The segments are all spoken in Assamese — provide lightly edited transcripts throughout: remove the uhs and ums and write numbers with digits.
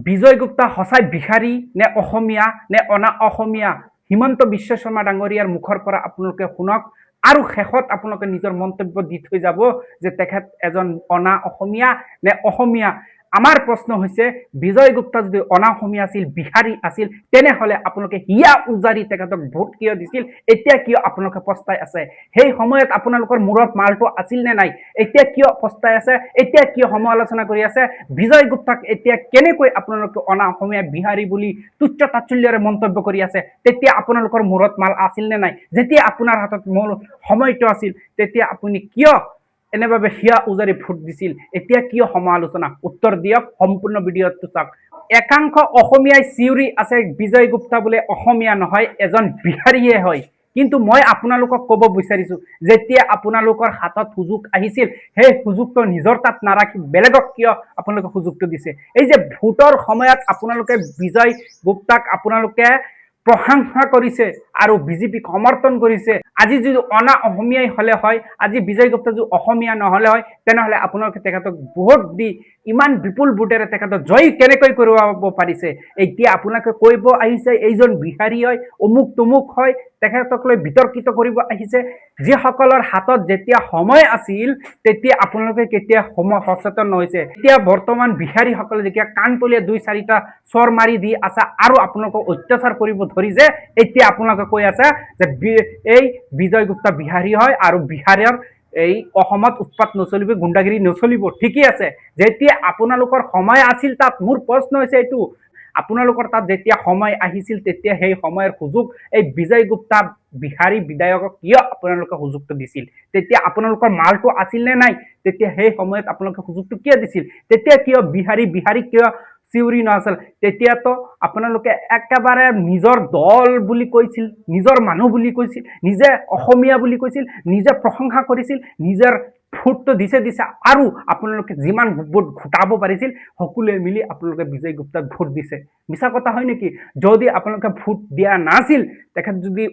বিজয় গুপ্তা সঁচাই বিহাৰী নে অসমীয়া নে অনা অসমীয়া হিমন্ত বিশ্ব শৰ্মা ডাঙৰীয়াৰ মুখৰ পৰা আপোনালোকে শুনক আৰু শেষত আপোনালোকে নিজৰ মন্তব্য দি থৈ যাব যে তেখেত এজন অনা অসমীয়া নে অসমীয়া। আমাৰ প্ৰশ্ন হৈছে বিজয় গুপ্তা যদি অনা অসমীয়া আছিল বিহাৰী আছিল তেনেহলে আপোনালোকে হিয়া উজাৰি তেখেতক ভোট কিয় দিছিল, এতিয়া কিয় আপোনালোকে পস্তাই আছে? সেই সময়ত আপোনালোকৰ মূৰত মালটো আছিল নে নাই, এতিয়া কিয় পস্তাই আছে? এতিয়া কিয় সমালোচনা কৰি আছে? বিজয় গুপ্তাক এতিয়া কেনেকৈ আপোনালোকে অনা অসমীয়া বিহাৰী বুলি তুচ্ছ তাচ্ছল্যৰে মন্তব্য কৰি আছে? তেতিয়া আপোনালোকৰ মূৰত মাল আছিল নে নাই? যেতিয়া আপোনাৰ হাতত মূল সময়টো আছিল তেতিয়া আপুনি কিয় এনেভাবে হিয়া উজাৰি ভোট দিছিল? এতিয়া কিয় সমালোচনা? উত্তৰ দিয়ক, সম্পূৰ্ণ ভিডিঅ'টো চাওক। একাংশ অসমীয়াই চিঞৰি আছে বিজয় গুপ্তা বোলে অসমীয়া নহয়, এজন বিহাৰীয়ে হয়। কিন্তু মই আপোনালোকক ক'ব বিচাৰিছো, যেতিয়া আপোনালোকৰ হাতত সুযোগ আহিছিল সেই সুযোগটো নিজৰ তাত নাৰাখি বেলেগক কিয় আপোনালোকে সুযোগটো দিছে? এই যে ভোটৰ সময়ত আপোনালোকে বিজয় গুপ্তাক আপোনালোকে প্ৰশংসা কৰিছে আৰু বিজেপিক সমৰ্থন কৰিছে। আজি যদি অনা অসমীয়াই হলে হয়, আজি বিজয় গুপ্তা যদি অসমীয়া নহলে হয়, তেনেহলে আপোনালোকে তেখেতক ভোট দি ইমান বিপুল ভোটেৰে তেখেতক জয় কেনেকৈ কৰিব পাৰিছে? এতিয়া আপোনালোকে কৰিব আহিছে এইজন বিহাৰী হয়, অমুক তমুক হয়, তেখেতক লৈ বিতৰ্কিত কৰিব আহিছে। যিসকলৰ হাতত যেতিয়া সময় আছিল তেতিয়া আপোনালোকে কেতিয়া সময় সচেতন নহৈছে? এতিয়া বৰ্তমান বিহাৰীসকলে যেতিয়া কাণ তলিয়ে 2-4টা চৰ মাৰি দি আছে আৰু আপোনালোকক অত্যাচাৰ কৰিব ধৰিছে, এতিয়া আপোনালোকে কৈ আছে যে এই বিজয় গুপ্তা বিহাৰী হয় আৰু বিহাৰৰ এই অসমত উৎপাত নচলিব, গুণ্ডাগিৰি নচলিব। ঠিকই আছে, যেতিয়া আপোনালোকৰ সময় আছিল তাত, মোৰ প্ৰশ্ন হৈছে এইটো, আপোনালোকৰ তাত যেতিয়া সময় আহিছিল তেতিয়া সেই সময়ৰ সুযোগ এই বিজয় গুপ্তা বিহাৰী বিধায়কক কিয় আপোনালোকে সুযোগটো দিছিল? তেতিয়া আপোনালোকৰ মালটো আছিল নে নাই? তেতিয়া সেই সময়ত আপোনালোকে সুযোগটো কিয় দিছিল? তেতিয়া কিয় বিহাৰী কিয় চিঞৰি নাছিল? তেতিয়াতো আপোনালোকে একেবাৰে নিজৰ দল বুলি কৈছিল, নিজৰ মানুহ বুলি কৈছিল, নিজে অসমীয়া বুলি কৈছিল, নিজে প্ৰশংসা কৰিছিল, নিজৰ ভোটটো দিছে আৰু আপোনালোকে যিমান ভোট ঘটাব পাৰিছিল সকলোৱে মিলি আপোনালোকে বিজয় গুপ্তাক ভোট দিছে। মিছা কথা হয় নেকি? যদি আপোনালোকে ভোট দিয়া নাছিল, তেখেত যদি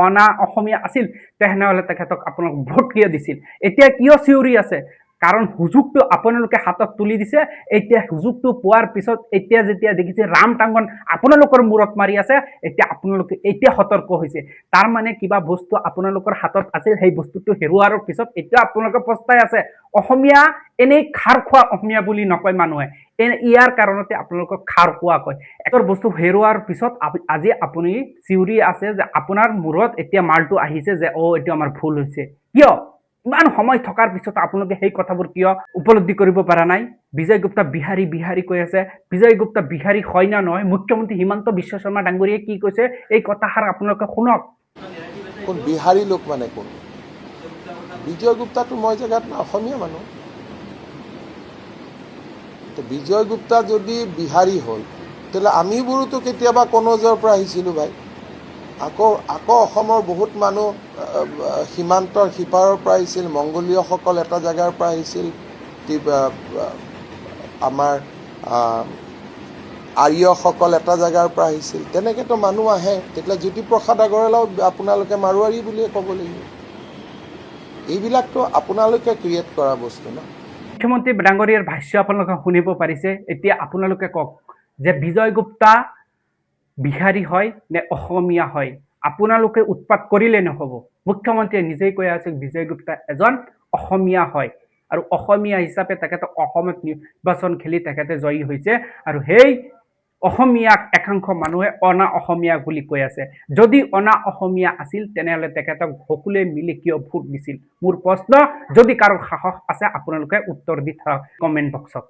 অনা অসমীয়া আছিল, তেনেহলে তেখেতক আপোনালোক ভোট কিয় দিছিল? এতিয়া কিয় চিঞৰি আছে? কাৰণ সুযোগটো আপোনালোকে হাতত তুলি দিছে। এতিয়া সুযোগটো পোৱাৰ পিছত এতিয়া যেতিয়া দেখিছে ৰাম টাংগন আপোনালোকৰ মূৰত মাৰি আছে, এতিয়া আপোনালোকে এতিয়া সতৰ্ক হৈছে। তাৰ মানে কিবা বস্তু আপোনালোকৰ হাতত আছিল, সেই বস্তুটো হেৰুৱাৰ পিছত এতিয়া আপোনালোকে পস্তাই আছে। অসমীয়া এনেই খাৰ খোৱা অসমীয়া বুলি নকয় মানুহে, ইয়াৰ কাৰণতে আপোনালোকক খাৰ খোৱা কয়। একৰ বস্তু হেৰুৱাৰ পিছত আজি আপুনি চিঞৰি আছে যে আপোনাৰ মূৰত এতিয়া মালটো আহিছে যে এইটো আমাৰ ভুল হৈছে। কিয় ইমান সময় থকাৰ পিছত আপোনালোকে সেই কথাবোৰ কিয় উপলব্ধি কৰিব পৰা নাই? বিজয় গুপ্তা বিহাৰী কৈ আছে। বিজয় গুপ্তা বিহাৰী হয় না নহয়? মুখ্যমন্ত্ৰী হিমন্ত বিশ্ব শৰ্মা ডাঙৰীয়াই কি কৈছে এই কথাষাৰ আপোনালোকে শুনক। কোন বিহাৰী লোক মানে কোন? বিজয় গুপ্তাটো মই জেগাত অসমীয়া মানুহ। বিজয় গুপ্তা যদি বিহাৰী হ'ল, তেতিয়াহ'লে আমিবোৰোতো কেতিয়াবা কনৌজৰ পৰা আহিছিলোঁ ভাই। আকৌ অসমৰ বহুত মানুহ সীমান্তৰ সিপাৰৰ পৰা আহিছিল, মংগোলীয়সকল এটা জেগাৰ পৰা আহিছিল, আমাৰ আৰ্যসকল এটা জেগাৰ পৰা আহিছিল, তেনেকৈতো মানুহ আহে। তেতিয়া জ্যোতিপ্ৰসাদ আগৰৱালাও আপোনালোকে মাৰোৱাৰী বুলিয়ে ক'ব লাগিব। এইবিলাকতো আপোনালোকে ক্ৰিয়েট কৰা বস্তু ন। মুখ্যমন্ত্ৰী ডাঙৰীয়াৰ ভাষ্য আপোনালোকে শুনিব পাৰিছে। এতিয়া আপোনালোকে কওক যে বিজয় গুপ্তা বিহাৰী হয় নে অসমীয়া হয়? আপোনালোকে উৎপাত কৰিলে নহ'ব। মুখ্যমন্ত্ৰীয়ে নিজেই কৈ আছে বিজয় গুপ্তা এজন অসমীয়া হয় আৰু অসমীয়া হিচাপে তেখেতে অসমত নিৰ্বাচন খেলি তেখেতে জয়ী হৈছে আৰু সেই অসমীয়াক একাংশ মানুহে অনা অসমীয়া বুলি কৈ আছে। যদি অনা অসমীয়া আছিল তেনেহলে তেখেতক সকলোৱে মিলি কিয় ভোট দিছিল? মোৰ প্ৰশ্ন, যদি কাৰো সাহস আছে আপোনালোকে উত্তৰ দি থাকক কমেণ্ট বক্সত।